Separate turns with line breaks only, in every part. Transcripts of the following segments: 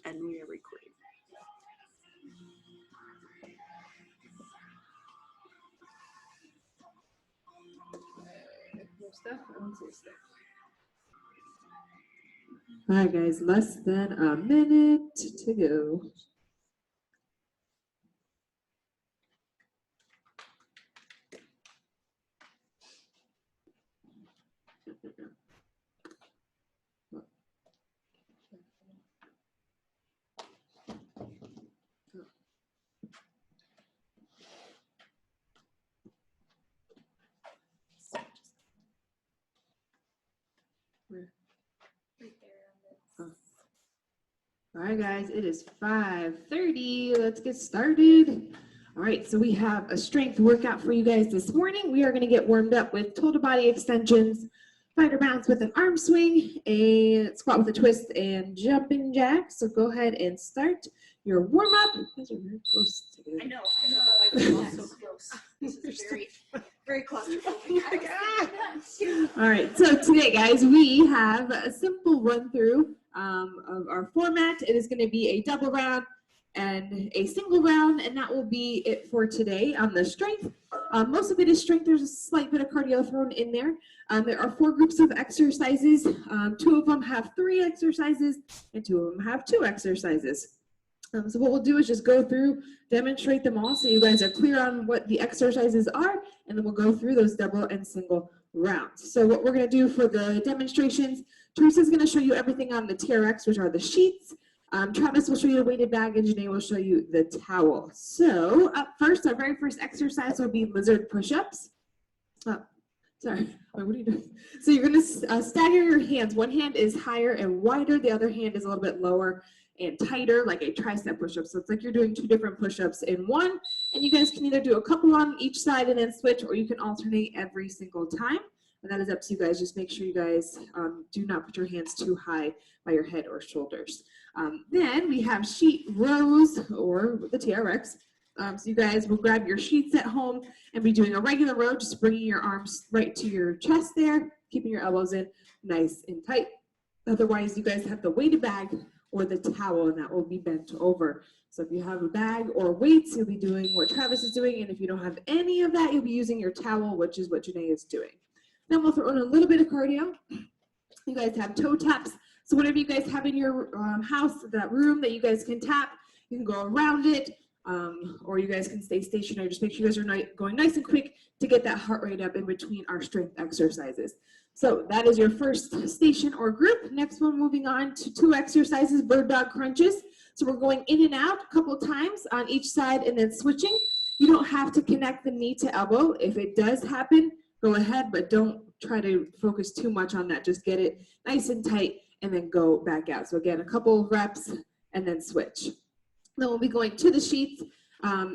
And we are recording. All right, guys, less than a minute to go. All right, guys, it is 5:30. Let's get started. All right, so we have a strength workout for you guys this morning. We are going to get warmed up with total body extensions, fighter bounce with an arm swing, a squat with a twist, and jumping jack. So go ahead and start your warm up. You guys are very close together.
I know. We're so close. This is very claustrophobic.
All right, so today, guys, we have a simple run through of our format. It is going to be a double round and a single round, and that will be it for today on the strength. Most of it is strength. There's a slight bit of cardio thrown in there. There are 4 groups of exercises. 2 of them have 3 exercises, and 2 of them have 2 exercises. So what we'll do is just go through, demonstrate them all so you guys are clear on what the exercises are, and then we'll go through those double and single rounds. So what we're going to do for the demonstrations, Teresa's going to show you everything on the TRX, which are the sheets. Travis will show you the weighted bag, and Janae will show you the towel. So up first, our very first exercise will be lizard push-ups. Sorry, what are you doing? So you're going to stagger your hands. One hand is higher and wider. The other hand is a little bit lower and tighter, like a tricep push-up. So it's like you're doing 2 different push-ups in one, and you guys can either do a couple on each side and then switch, or you can alternate every single time. And that is up to you guys. Just make sure you guys do not put your hands too high by your head or shoulders. Then we have sheet rows, or the TRX. So you guys will grab your sheets at home and be doing a regular row, just bringing your arms right to your chest there, keeping your elbows in nice and tight. Otherwise, you guys have the weighted bag or the towel, and that will be bent over. So if you have a bag or weights, you'll be doing what Travis is doing, and if you don't have any of that, you'll be using your towel, which is what Janae is doing. Then we'll throw in a little bit of cardio. You guys have toe taps. So whatever you guys have in your house, that room that you guys can tap, you can go around it, or you guys can stay stationary. Just make sure you guys are going nice and quick to get that heart rate up in between our strength exercises. So that is your first station or group. Next one, moving on to 2 exercises, bird dog crunches. So we're going in and out a couple times on each side and then switching. You don't have to connect the knee to elbow. If it does happen, go ahead, but don't try to focus too much on that. Just get it nice and tight and then go back out. So again, a couple of reps and then switch. Then we'll be going to the sheets.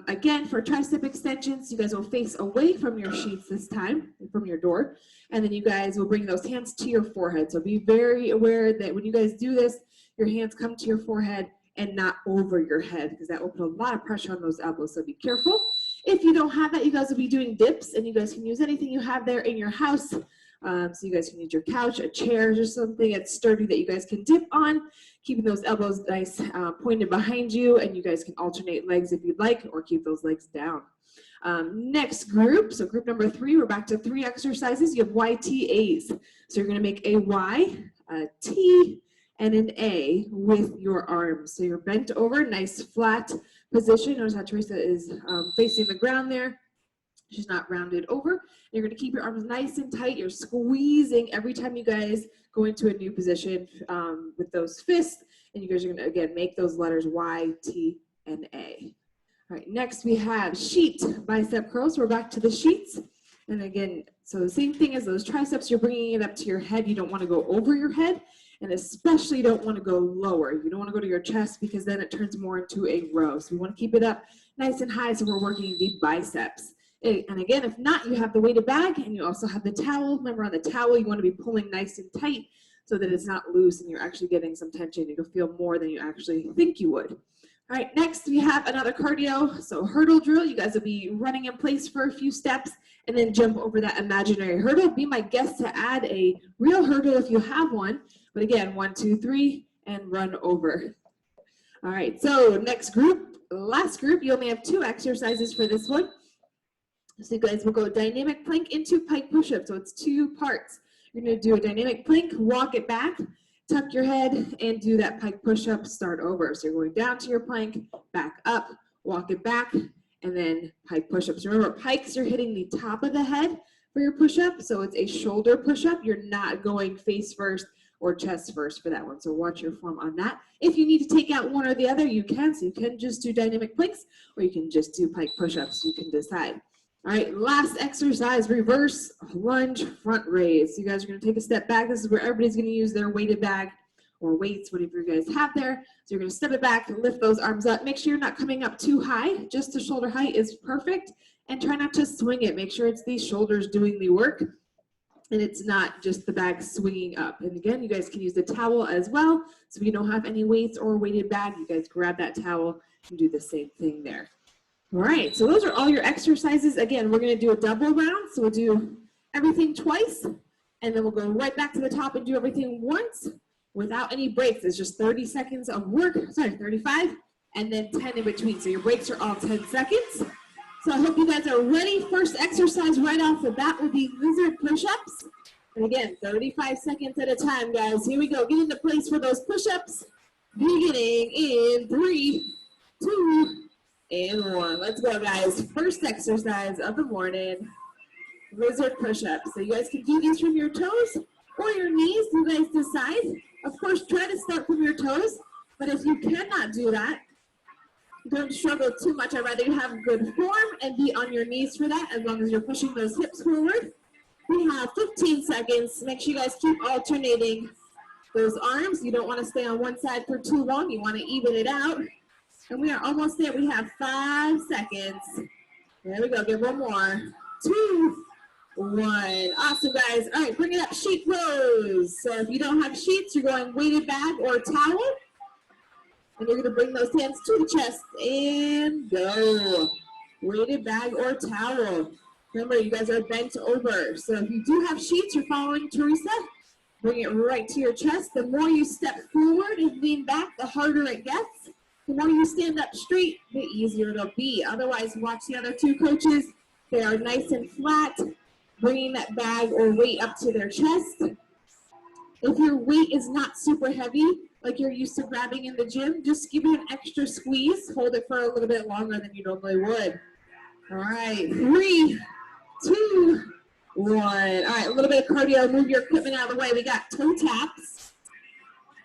Again, for tricep extensions, you guys will face away from your sheets this time, from your door, and then you guys will bring those hands to your forehead. So be very aware that when you guys do this, your hands come to your forehead and not over your head, because that will put a lot of pressure on those elbows, so be careful. If you don't have that, you guys will be doing dips, and you guys can use anything you have there in your house. So you guys can use your couch, a chair, or something that's sturdy that you guys can dip on, keeping those elbows nice pointed behind you, and you guys can alternate legs if you'd like, or keep those legs down. Next group, so group number 3, we're back to 3 exercises. You have YTAs. So you're gonna make a Y, a T, and an A with your arms. So you're bent over, nice flat position. Notice how Teresa is facing the ground there. She's not rounded over. You're going to keep your arms nice and tight. You're squeezing every time you guys go into a new position with those fists. And you guys are going to, again, make those letters Y, T, and A. All right, next we have sheet bicep curls. We're back to the sheets. And again, so the same thing as those triceps, you're bringing it up to your head. You don't want to go over your head, and especially don't want to go lower. You don't want to go to your chest, because then it turns more into a row. So we want to keep it up nice and high, so we're working the biceps. And again, if not, you have the weighted bag, and you also have the towel. Remember, on the towel, you want to be pulling nice and tight so that it's not loose and you're actually getting some tension. You'll feel more than you actually think you would. All right, next we have another cardio. So hurdle drill. You guys will be running in place for a few steps and then jump over that imaginary hurdle. Be my guest to add a real hurdle if you have one. But again, 1, 2, 3, and run over. All right, so next group, last group, you only have 2 exercises for this one. So you guys will go dynamic plank into pike push-up. So it's 2 parts. You're gonna do a dynamic plank, walk it back, tuck your head, and do that pike push-up, start over. So you're going down to your plank, back up, walk it back, and then pike push-ups. Remember, pikes, you're hitting the top of the head for your push-up. So it's a shoulder push-up. You're not going face first or chest first for that one. So watch your form on that. If you need to take out one or the other, you can. So you can just do dynamic planks, or you can just do pike push-ups. You can decide. All right, last exercise, reverse lunge front raise. So you guys are gonna take a step back. This is where everybody's gonna use their weighted bag or weights, whatever you guys have there. So you're gonna step it back, lift those arms up. Make sure you're not coming up too high. Just the shoulder height is perfect. And try not to swing it. Make sure it's these shoulders doing the work and it's not just the bag swinging up. And again, you guys can use the towel as well. So if you don't have any weights or weighted bag, you guys grab that towel and do the same thing there. All right, so those are all your exercises. Again, we're gonna do a double round. So we'll do everything twice, and then we'll go right back to the top and do everything once without any breaks. It's just 30 seconds of work, 35, and then 10 in between. So your breaks are all 10 seconds. So I hope you guys are ready. First exercise right off the bat will be lizard push-ups. And again, 35 seconds at a time, guys. Here we go, get into place for those push-ups. Beginning in 3, 2, and 1. Let's go, guys. First exercise of the morning, lizard push-ups. So you guys can do these from your toes or your knees. You guys decide. Of course, try to start from your toes, but if you cannot do that, don't struggle too much. I'd rather you have good form and be on your knees for that, as long as you're pushing those hips forward. We have 15 seconds. Make sure you guys keep alternating those arms. You don't want to stay on one side for too long. You want to even it out. And we are almost there. We have 5 seconds. There we go. Give one more. 2, 1. Awesome, guys. All right, bring it up. Sheet rows. So if you don't have sheets, you're going weighted bag or towel. And you're going to bring those hands to the chest and go. Weighted bag or towel. Remember, you guys are bent over. So if you do have sheets, you're following Teresa. Bring it right to your chest. The more you step forward and lean back, the harder it gets. The more you stand up straight, the easier it'll be. Otherwise, watch the other 2 coaches. They are nice and flat, bringing that bag or weight up to their chest. If your weight is not super heavy, like you're used to grabbing in the gym, just give it an extra squeeze. Hold it for a little bit longer than you normally would. All right, 3, 2, 1. All right, a little bit of cardio. Move your equipment out of the way. We got toe taps.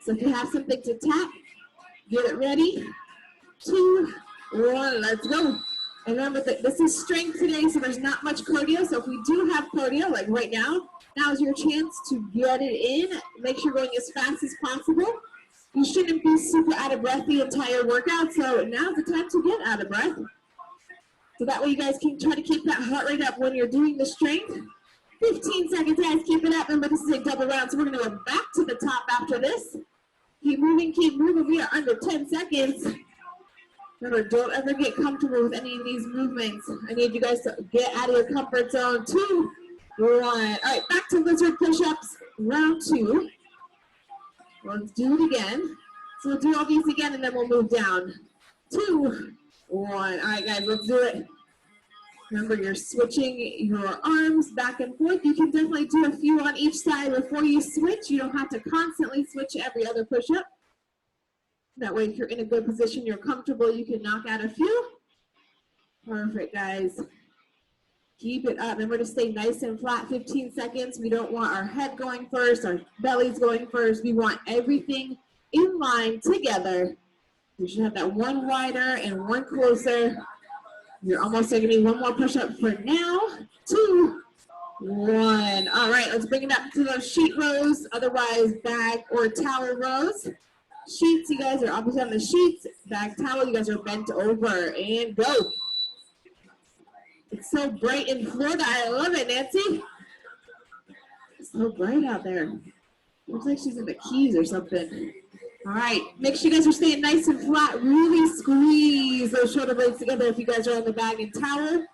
So if you have something to tap, get it ready. 2, 1, let's go. And remember that this is strength today, so there's not much cardio. So if we do have cardio, like right now, now is your chance to get it in. Make sure you're going as fast as possible. You shouldn't be super out of breath the entire workout, so now's the time to get out of breath. So that way you guys can try to keep that heart rate up when you're doing the strength. 15 seconds, guys, keep it up. Remember, this is a double round, so we're gonna go back to the top after this. Keep moving, we are under 10 seconds. Remember, don't ever get comfortable with any of these movements. I need you guys to get out of your comfort zone. 2, 1. All right, back to lizard push-ups, round 2. Let's do it again. So we'll do all these again and then we'll move down. 2, 1. All right, guys, let's do it. Remember, you're switching your arms back and forth. You can definitely do a few on each side before you switch. You don't have to constantly switch every other push-up. That way, if you're in a good position, you're comfortable, you can knock out a few. Perfect, guys. Keep it up. Remember to stay nice and flat, 15 seconds. We don't want our head going first, our belly's going first. We want everything in line together. You should have that one wider and one closer. You're almost taking me one more push-up for now. 2, 1. All right, let's bring it up to those sheet rows, otherwise bag or towel rows. Sheets, you guys are opposite on the sheets. Bag, towel, you guys are bent over. And go. It's so bright in Florida. I love it, Nancy. It's so bright out there. Looks like she's in the Keys or something. All right, make sure you guys are staying nice and flat. Really squeeze those shoulder blades together if you guys are on the bag and towel.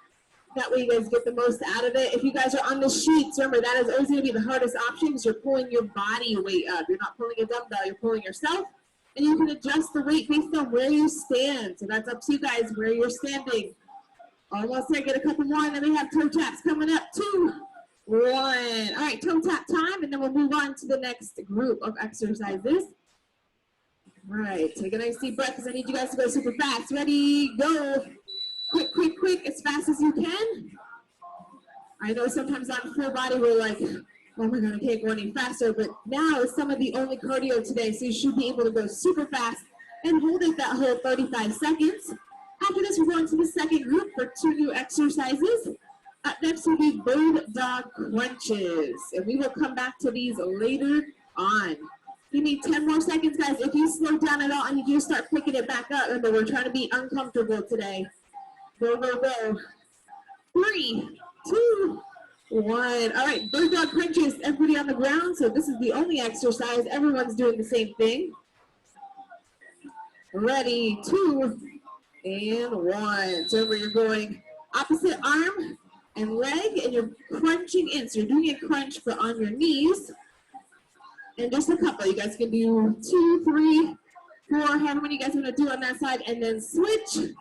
That way you guys get the most out of it. If you guys are on the sheets, remember that is always going to be the hardest option because you're pulling your body weight up. You're not pulling a dumbbell, you're pulling yourself. And you can adjust the weight based on where you stand. So that's up to you guys, where you're standing. Almost there, get a couple more, and then we have toe taps coming up. 2, 1. All right, toe tap time, and then we'll move on to the next group of exercises. All right, take a nice deep breath, because I need you guys to go super fast. Ready, go. Quick, quick, quick, as fast as you can. I know sometimes on full body, we're like, oh my God, I can't go any faster, but now is some of the only cardio today, so you should be able to go super fast and hold it that whole 35 seconds. After this, we're going to the second group for 2 new exercises. Up next will be bird dog crunches, and we will come back to these later on. Give me 10 more seconds, guys. If you slow down at all, I need you to start picking it back up. Remember, we're trying to be uncomfortable today. Go, go, go. 3, 2, 1. All right, bird dog crunches, everybody on the ground. So this is the only exercise. Everyone's doing the same thing. Ready, 2, and 1. So where you're going opposite arm and leg, and you're crunching in. So you're doing a crunch but on your knees. And just a couple. You guys can do 2, 3, 4, however many you guys want to do on that side, and then switch.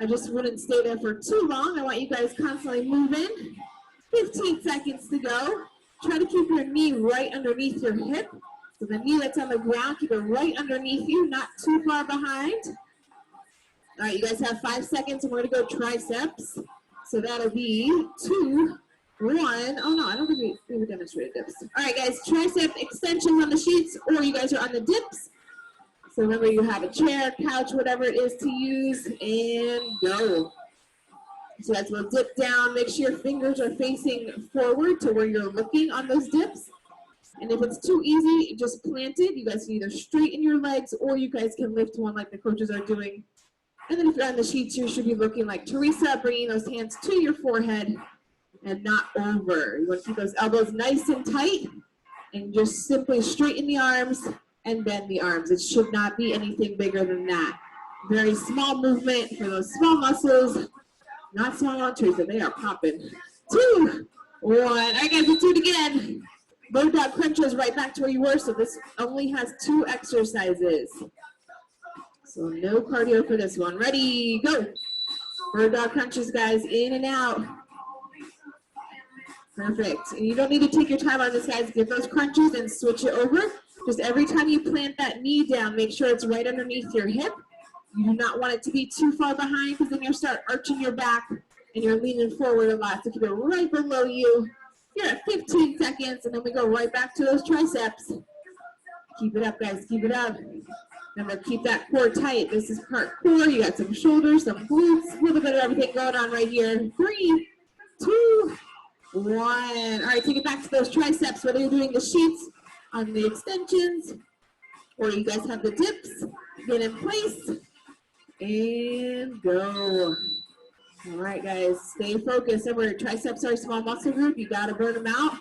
I just wouldn't stay there for too long. I want you guys constantly moving. 15 seconds to go. Try to keep your knee right underneath your hip. So the knee that's on the ground, keep it right underneath you, not too far behind. All right, you guys have 5 seconds, and we're going to go triceps. So that'll be 2, 1. Oh, no, I don't think we demonstrated dips. All right, guys, tricep extensions on the sheets, or you guys are on the dips. So remember, you have a chair, couch, whatever it is to use, and go. So that's we'll dip down. Make sure your fingers are facing forward to where you're looking on those dips. And if it's too easy, just plant it. You guys can either straighten your legs, or you guys can lift one like the coaches are doing. And then if you're on the sheets, you should be looking like Teresa, bringing those hands to your forehead and not over. You want to keep those elbows nice and tight, and just simply straighten the arms and bend the arms. It should not be anything bigger than that. Very small movement for those small muscles. Not small on Teresa, they are popping. 2, 1. All right, guys, let's do it again. Bird dog crunches right back to where you were, so this only has 2 exercises. So no cardio for this one. Ready, go. Bird dog crunches, guys, in and out. Perfect. And you don't need to take your time on this, guys. Get those crunches and switch it over. Just every time you plant that knee down, make sure it's right underneath your hip. You do not want it to be too far behind, because then you'll start arching your back and you're leaning forward a lot. So keep it right below you. You're at 15 seconds, and then we go right back to those triceps. Keep it up, guys. Keep it up. Remember, keep that core tight. This is part core. You got some shoulders, some glutes, a little bit of everything going on right here. 3, 2, 1. All right, take it back to those triceps, whether you're doing the sheets on the extensions or you guys have the dips. Get in place and go. All right, guys, stay focused. Remember, triceps are a small muscle group. You got to burn them out.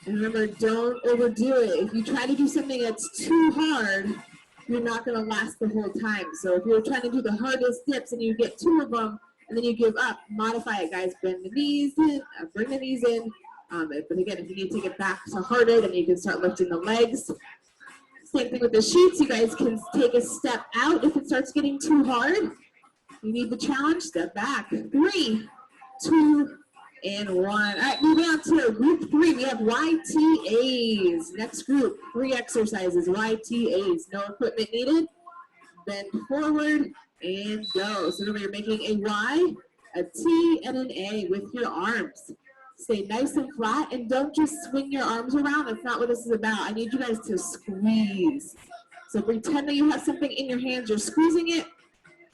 And remember, don't overdo it. If you try to do something that's too hard, you're not going to last the whole time. So if you're trying to do the hardest dips and you get 2 of them and then you give up, modify it, guys. Bend the knees in, bring the knees in. But again, if you need to take it back to harder, then you can start lifting the legs. Same thing with the sheets. You guys can take a step out if it starts getting too hard. You need the challenge, step back. 3, 2, and 1. All right, moving on to group 3. We have YTAs. Next group, 3 exercises, YTAs. No equipment needed. Bend forward and go. So remember, you're making a Y, a T, and an A with your arms. Stay nice and flat, and don't just swing your arms around. That's not what this is about. I need you guys to squeeze. So pretend that you have something in your hands. You're squeezing it,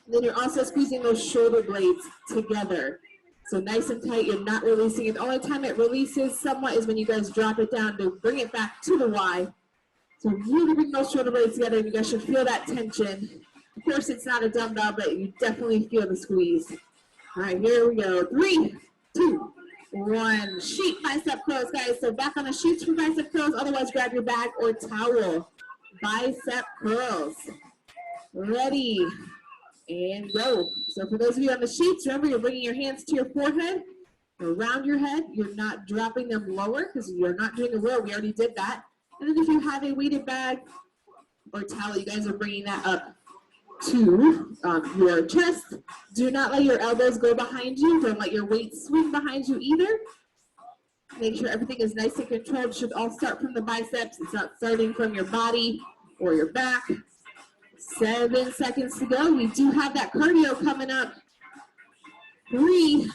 and then you're also squeezing those shoulder blades together. So nice and tight, you're not releasing it. The only time it releases somewhat is when you guys drop it down to bring it back to the Y. So really bring those shoulder blades together, and you guys should feel that tension. Of course, it's not a dumbbell, but you definitely feel the squeeze. All right, here we go. 3, 2, 1. Sheet bicep curls, guys. So back on the sheets for bicep curls. Otherwise, grab your bag or towel. Bicep curls. Ready. And go. So for those of you on the sheets, remember, you're bringing your hands to your forehead, around your head. You're not dropping them lower because you're not doing a row. We already did that. And then if you have a weighted bag or towel, you guys are bringing that up to your chest. Do not let your elbows go behind you. Don't let your weight swing behind you either. Make sure everything is nice and controlled. It should all start from the biceps. It's not starting from your body or your back. 7 seconds to go. We do have that cardio coming up. 3,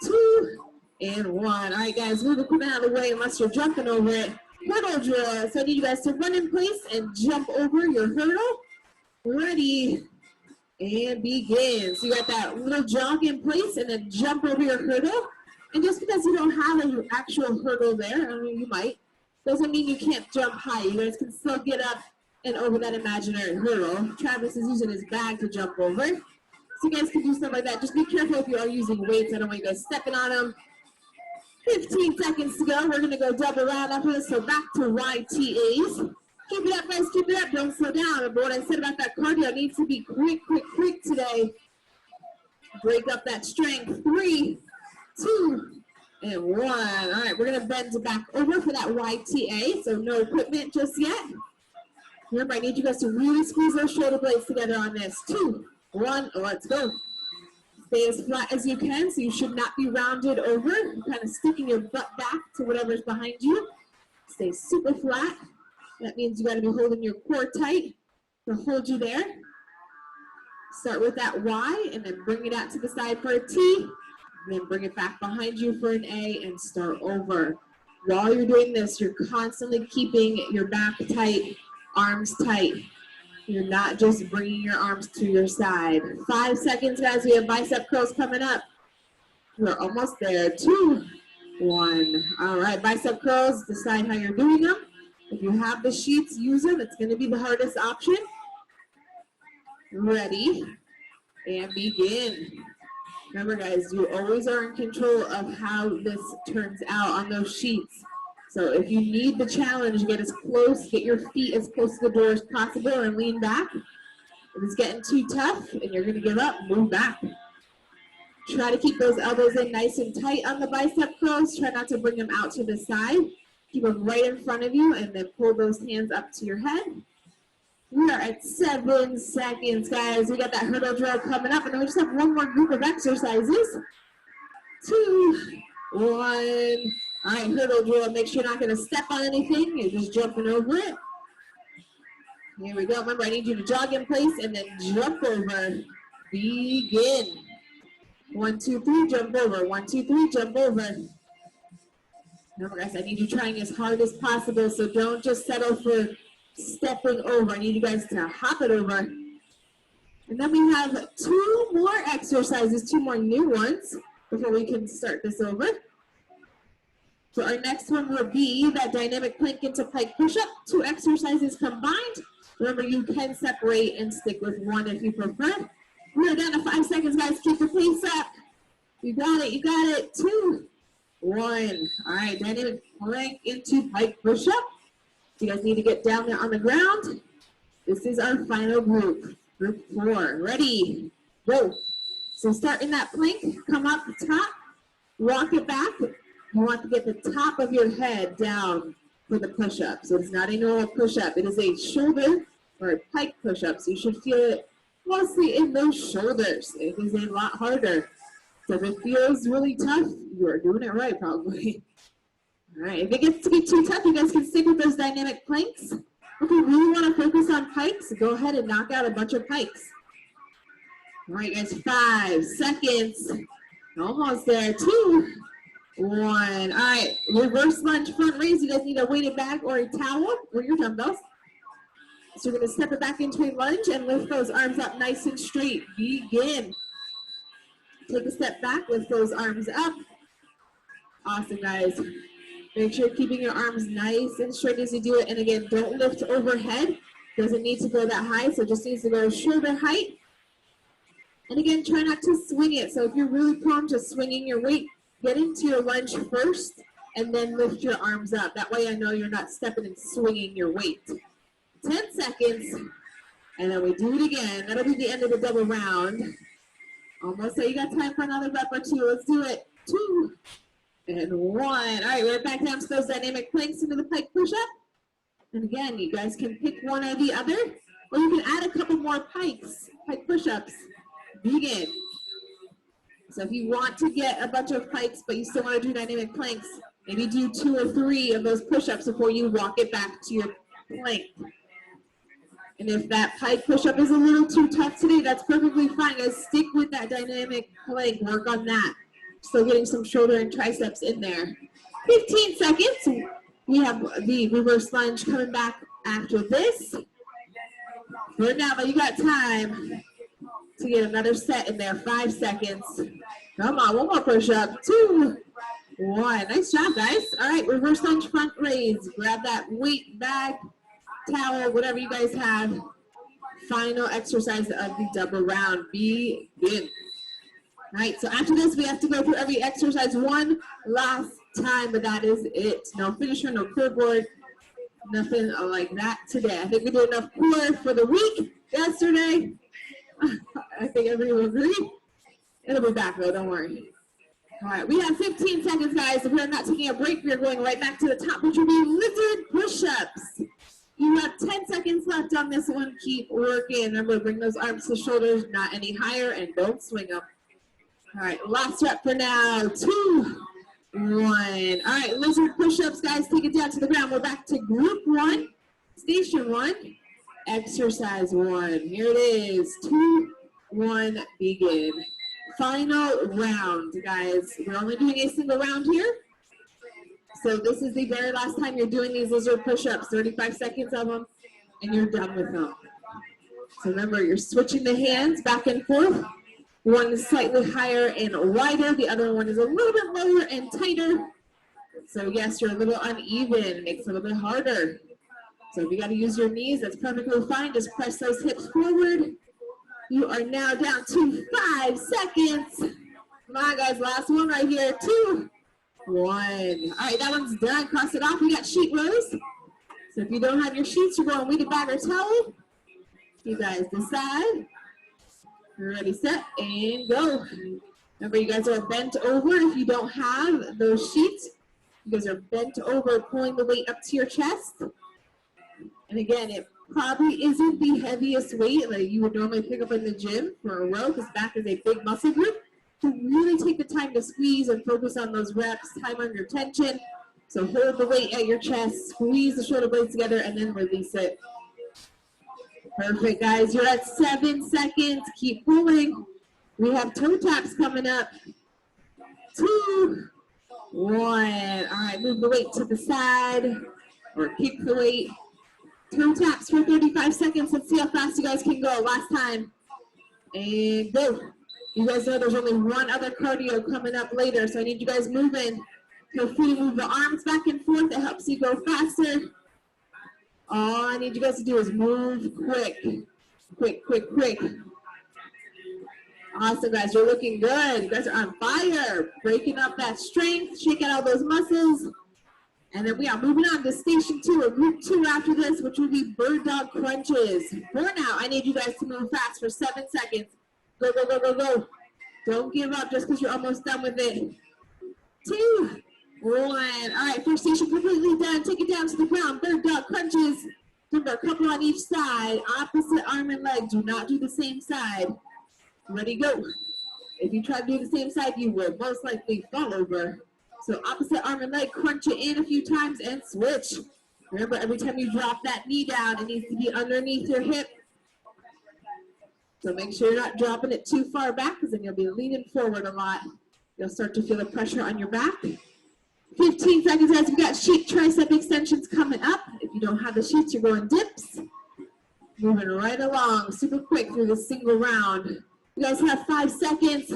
2, and 1. All right, guys, move the equipment out of the way unless you're jumping over it. Hurdle drill. So I need you guys to run in place and jump over your hurdle. Ready, and begin. So you got that little jog in place and then jump over your hurdle. And just because you don't have an actual hurdle there, I mean, you might, doesn't mean you can't jump high. You guys can still get up and over that imaginary hurdle. Travis is using his bag to jump over. So you guys can do stuff like that. Just be careful if you are using weights. I don't want you guys stepping on them. 15 seconds to go. We're going to go double round after this. So back to YTAs. Keep it up, guys. Keep it up. Don't slow down. But what I said about that cardio needs to be quick, quick, quick today. Break up that strength. 3, 2, and 1. All right, we're going to bend back over for that YTA. So no equipment just yet. Remember, I need you guys to really squeeze those shoulder blades together on this. 2, 1, let's go. Stay as flat as you can, so you should not be rounded over. You're kind of sticking your butt back to whatever's behind you. Stay super flat. That means you got to be holding your core tight to hold you there. Start with that Y, and then bring it out to the side for a T. And then bring it back behind you for an A and start over. While you're doing this, you're constantly keeping your back tight, arms tight. You're not just bringing your arms to your side. 5 seconds, guys. We have bicep curls coming up. We're almost there. 2, 1. All right, bicep curls. Decide how you're doing them. If you have the sheets, use them. It's going to be the hardest option. Ready, and begin. Remember, guys, you always are in control of how this turns out on those sheets. So if you need the challenge, get as close, get your feet as close to the door as possible and lean back. If it's getting too tough and you're gonna give up, move back. Try to keep those elbows in nice and tight on the bicep curls. Try not to bring them out to the side. Keep them right in front of you and then pull those hands up to your head. We are at 7 seconds, guys. We got that hurdle drill coming up and then we just have one more group of exercises. 2, 1. All right, hurdle drill. Make sure you're not going to step on anything. You're just jumping over it. Here we go. Remember, I need you to jog in place and then jump over. Begin. 1, 2, 3, jump over. 1, 2, 3, jump over. Remember, guys, I need you trying as hard as possible, so don't just settle for stepping over. I need you guys to hop it over. And then we have 2 more exercises, 2 more new ones before we can start this over. So our next one will be that dynamic plank into pike push-up, 2 exercises combined. Remember, you can separate and stick with one if you prefer. We're down to 5 seconds, guys. Keep the pace up. You got it, you got it. 2, 1. All right, dynamic plank into pike push-up. You guys need to get down there on the ground. This is our final group, group 4. Ready, go. So start in that plank, come up the top, walk it back. You want to get the top of your head down for the push-up. So it's not a normal push-up. It is a shoulder or a pike push-up. So you should feel it mostly in those shoulders. It is a lot harder. So if it feels really tough, you are doing it right probably. All right, if it gets to be too tough, you guys can stick with those dynamic planks. If you really want to focus on pikes, go ahead and knock out a bunch of pikes. All right, guys, 5 seconds. Almost there. 2, 1. All right, reverse lunge front raise. You guys need a weighted bag or a towel or your dumbbells. So we're going to step it back into a lunge and lift those arms up nice and straight. Begin. Take a step back, lift those arms up. Awesome, guys. Make sure you're keeping your arms nice and straight as you do it. And again, don't lift overhead. Doesn't need to go that high, so it just needs to go shoulder height. And again, try not to swing it. So if you're really prone to swinging your weight, get into your lunge first and then lift your arms up. That way I know you're not stepping and swinging your weight. 10 seconds, and then we do it again. That'll be the end of the double round. Almost there. You got time for another rep or 2. Let's do it. 2, and 1. All right, we're back down to those dynamic planks into the pike push-up. And again, you guys can pick one or the other. Or you can add a couple more pike push-ups. Begin. So if you want to get a bunch of pikes, but you still want to do dynamic planks, maybe do 2 or 3 of those push-ups before you walk it back to your plank. And if that pike push-up is a little too tough today, that's perfectly fine. Guys, stick with that dynamic plank. Work on that. Still getting some shoulder and triceps in there. 15 seconds. We have the reverse lunge coming back after this. For now, but you got time to get another set in there. 5 seconds. Come on, one more push-up. 2, 1. Nice job, guys. All right, reverse lunge front raise. Grab that weight bag, towel, whatever you guys have. Final exercise of the double round. Begin. All right, so after this, we have to go through every exercise one last time, but that is it. No finisher, no curve board, nothing like that today. I think we did enough core for the week yesterday. I think everybody will agree. It'll be back though, don't worry. All right, we have 15 seconds, guys. If we're not taking a break, we're going right back to the top, which will be lizard push-ups. You have 10 seconds left on this one. Keep working. Remember, bring those arms to shoulders, not any higher, and don't swing them. All right, last rep for now. 2, 1. All right, lizard push-ups, guys. Take it down to the ground. We're back to group 1, station 1, exercise 1. Here it is. 2, 1, begin. Final round, guys. We're only doing a single round here. So this is the very last time you're doing these lizard push-ups, 35 seconds of them, and you're done with them. So remember, you're switching the hands back and forth. One is slightly higher and wider. The other one is a little bit lower and tighter. So yes, you're a little uneven. It makes it a little bit harder. So if you got to use your knees, that's perfectly fine. Just press those hips forward. You are now down to 5 seconds. Come on, guys. Last one right here. 2, 1. All right, that one's done. Cross it off. We got sheet rows. So if you don't have your sheets, you're going weighted bag or towel. You guys decide. You're ready, set, and go. Remember, you guys are bent over. If you don't have those sheets, you guys are bent over, pulling the weight up to your chest. And again, it probably isn't the heaviest weight like you would normally pick up in the gym for a row, because back is a big muscle group. To really take the time to squeeze and focus on those reps, time under tension. So hold the weight at your chest, squeeze the shoulder blades together, and then release it. Perfect, guys. You're at 7 seconds. Keep pulling. We have toe taps coming up. 2, 1. All right, move the weight to the side or kick the weight. Toe taps for 35 seconds. Let's see how fast you guys can go. Last time. And go. You guys know there's only one other cardio coming up later, so I need you guys moving. Feel free to move the arms back and forth. It helps you go faster. All I need you guys to do is move quick. Quick, quick, quick. Awesome, guys. You're looking good. You guys are on fire. Breaking up that strength. Shake out all those muscles. And then we are moving on to station 2 or group 2 after this, which will be bird dog crunches. For now, I need you guys to move fast for 7 seconds. Go, go, go, go, go. Don't give up just because you're almost done with it. 2, 1. All right, first station completely done. Take it down to the ground. Bird dog crunches. Remember, a couple on each side. Opposite arm and leg. Do not do the same side. Ready, go. If you try to do the same side, you will most likely fall over. So opposite arm and leg, crunch it in a few times and switch. Remember, every time you drop that knee down, it needs to be underneath your hip. So make sure you're not dropping it too far back, because then you'll be leaning forward a lot. You'll start to feel the pressure on your back. 15 seconds, guys. We got sheet tricep extensions coming up. If you don't have the sheets, you're going dips. Moving right along, super quick through this single round. You guys have 5 seconds.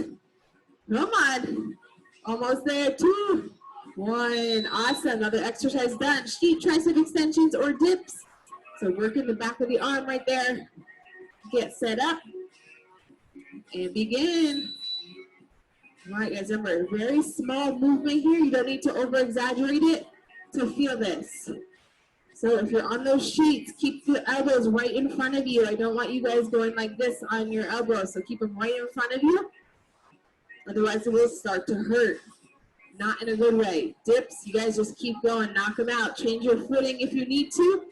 Come on. Almost there. 2, 1. Awesome. Another exercise done. Sheet tricep extensions or dips. So working the back of the arm right there. Get set up and begin. All right, guys, remember, very small movement here. You don't need to over-exaggerate it to feel this. So if you're on those sheets, keep the elbows right in front of you. I don't want you guys going like this on your elbows, so keep them right in front of you. Otherwise, it will start to hurt. Not in a good way. Dips, you guys just keep going, knock them out. Change your footing if you need to,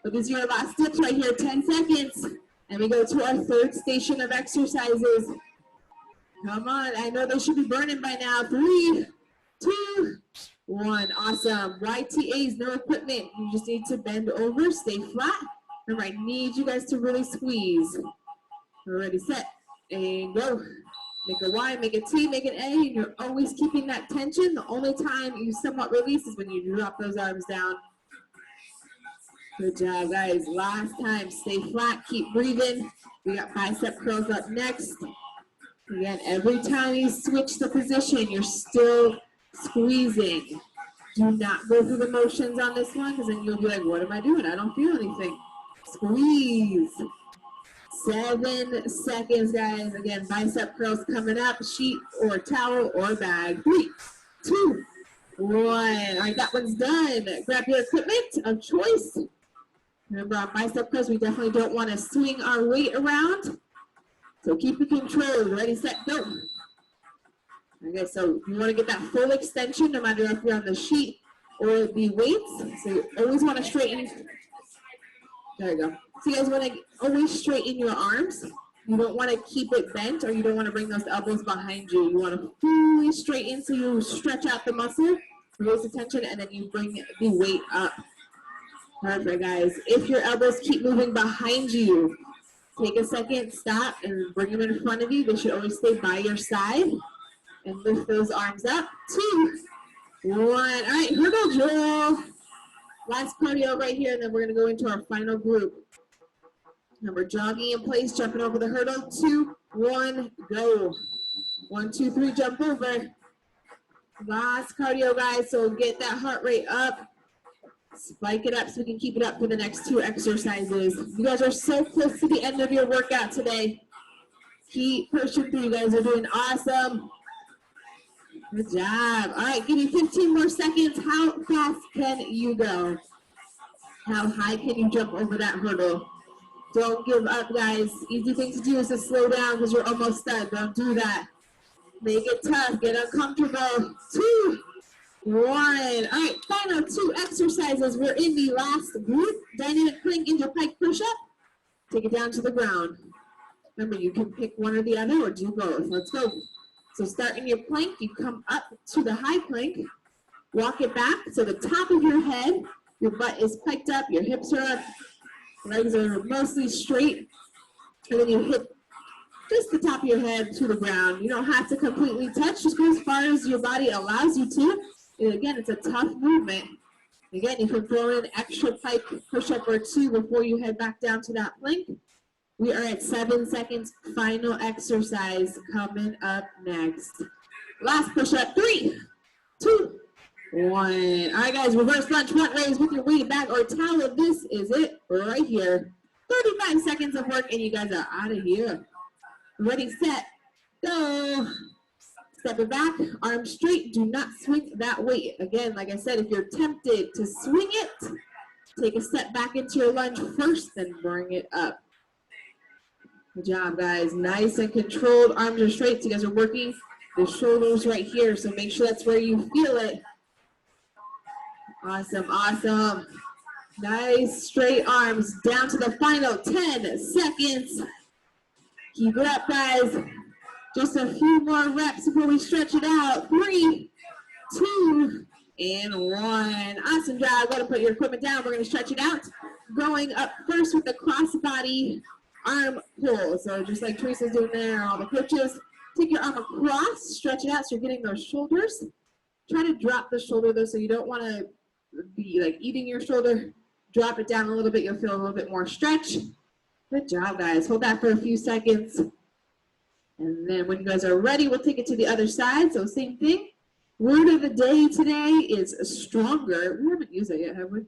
But these are your last dips right here, 10 seconds. And we go to our third station of exercises. Come on, I know they should be burning by now. 3, 2, 1. Awesome. YTAs, no equipment. You just need to bend over, stay flat. Remember, I need you guys to really squeeze. We're ready, set, and go. Make a Y, make a T, make an A, and you're always keeping that tension. The only time you somewhat release is when you drop those arms down. Good job, guys. Last time, stay flat, keep breathing. We got bicep curls up next. Again, every time you switch the position, you're still squeezing. Do not go through the motions on this one, because then you'll be like, what am I doing? I don't feel anything. Squeeze. 7 seconds, guys. Again, bicep curls coming up, sheet or towel or bag. 3, 2, 1. All right, that one's done. Grab your equipment of choice. Remember, on bicep curls, we definitely don't want to swing our weight around. So keep it controlled. Ready, set, go. Okay, so you want to get that full extension no matter if you're on the sheet or the weights. So you always want to straighten. There you go. So you guys want to always straighten your arms. You don't want to keep it bent, or you don't want to bring those elbows behind you. You want to fully straighten so you stretch out the muscle, release the tension, and then you bring the weight up. Perfect, guys. If your elbows keep moving behind you, take a second, stop, and bring them in front of you. They should always stay by your side. And lift those arms up. 2, 1. All right, hurdle drill. Last cardio right here, and then we're going to go into our final group. Remember, jogging in place, jumping over the hurdle. 2, 1, go. 1, 2, 3, jump over. Last cardio, guys, so get that heart rate up. Spike it up so we can keep it up for the next 2 exercises. You guys are so close to the end of your workout today. Keep pushing through. You guys are doing awesome. Good job. All right, give me 15 more seconds. How fast can you go? How high can you jump over that hurdle? Don't give up, guys. Easy thing to do is to slow down because you're almost done. Don't do that. Make it tough. Get uncomfortable. 2, 1. All right, final 2 exercises. We're in the last group. Dynamic plank into pike push-up. Take it down to the ground. Remember, you can pick one or the other or do both. Let's go. So start in your plank, you come up to the high plank, walk it back so the top of your head, your butt is piked up, your hips are up, legs are mostly straight, and then you hit just the top of your head to the ground. You don't have to completely touch, just go as far as your body allows you to. And again, it's a tough movement. Again, you can throw in an extra pike push-up or 2 before you head back down to that plank. We are at 7 seconds, final exercise coming up next. Last push-up, 3, 2, 1. All right, guys, reverse lunge, front raise with your weighted bag or towel. This is it right here. 35 seconds of work, and you guys are out of here. Ready, set, go. Step it back, arms straight. Do not swing that weight. Again, like I said, if you're tempted to swing it, take a step back into your lunge first, then bring it up. Good job, guys. Nice and controlled. Arms are straight. So you guys are working the shoulders right here. So make sure that's where you feel it. Awesome, awesome. Nice straight arms down to the final 10 seconds. Keep it up, guys. Just a few more reps before we stretch it out. 3, 2, and 1. Awesome job. Go to put your equipment down. We're going to stretch it out. Going up first with the crossbody arm pull. So just like Teresa's doing there, all the coaches, take your arm across, stretch it out so you're getting those shoulders. Try to drop the shoulder though, so you don't want to be like eating your shoulder. Drop it down a little bit, you'll feel a little bit more stretch. Good job, guys. Hold that for a few seconds. And then when you guys are ready, we'll take it to the other side. So same thing. Word of the day today is stronger. We haven't used it yet, have we?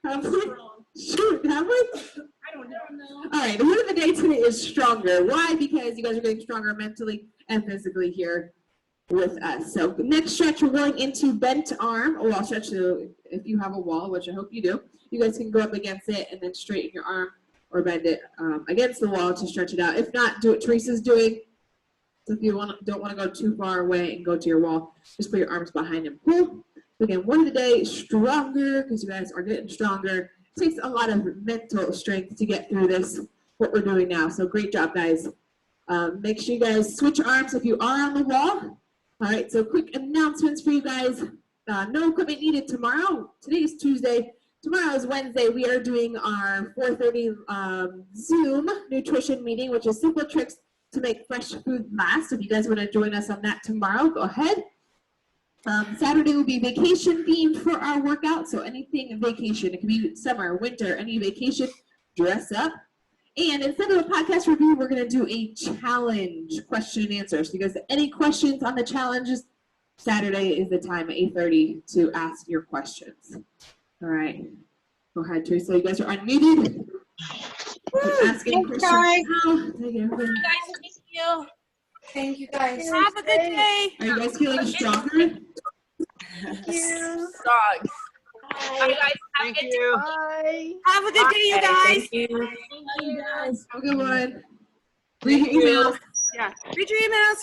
Have we? Shoot, have we?
I don't know.
All right, the word of the day today is stronger. Why? Because you guys are getting stronger mentally and physically here with us. So next stretch, we're going into bent arm, or wall stretch. So if you have a wall, which I hope you do, you guys can go up against it and then straighten your arm or bend it against the wall to stretch it out. If not, do what Teresa's doing. So if you don't want to go too far away and go to your wall, just put your arms behind and pull. Again, one a day, stronger, because you guys are getting stronger. It takes a lot of mental strength to get through this, what we're doing now. So great job, guys. Make sure you guys switch arms if you are on the wall. All right, so quick announcements for you guys. No equipment needed tomorrow. Today is Tuesday. Tomorrow is Wednesday. We are doing our 4:30 Zoom nutrition meeting, which is simple tricks to make fresh food last. If you guys want to join us on that tomorrow, go ahead. Saturday will be vacation themed for our workout. So anything vacation, it can be summer, winter, any vacation, dress up. And instead of a podcast review, we're going to do a challenge question and answer. So you guys, any questions on the challenges, Saturday is the time at 8:30 to ask your questions. All right. Go ahead, Teresa. You guys are unmuted. Ask any questions now. Thank you.
Thank you. Thank you, guys.
Have a good day.
Are you guys feeling stronger?
Thank you.
Dog. Bye, guys. Have a good day.
Bye.
Have a good day, you guys.
Thank you, guys.
Have a good one. Read your emails.
Yeah. Read your emails.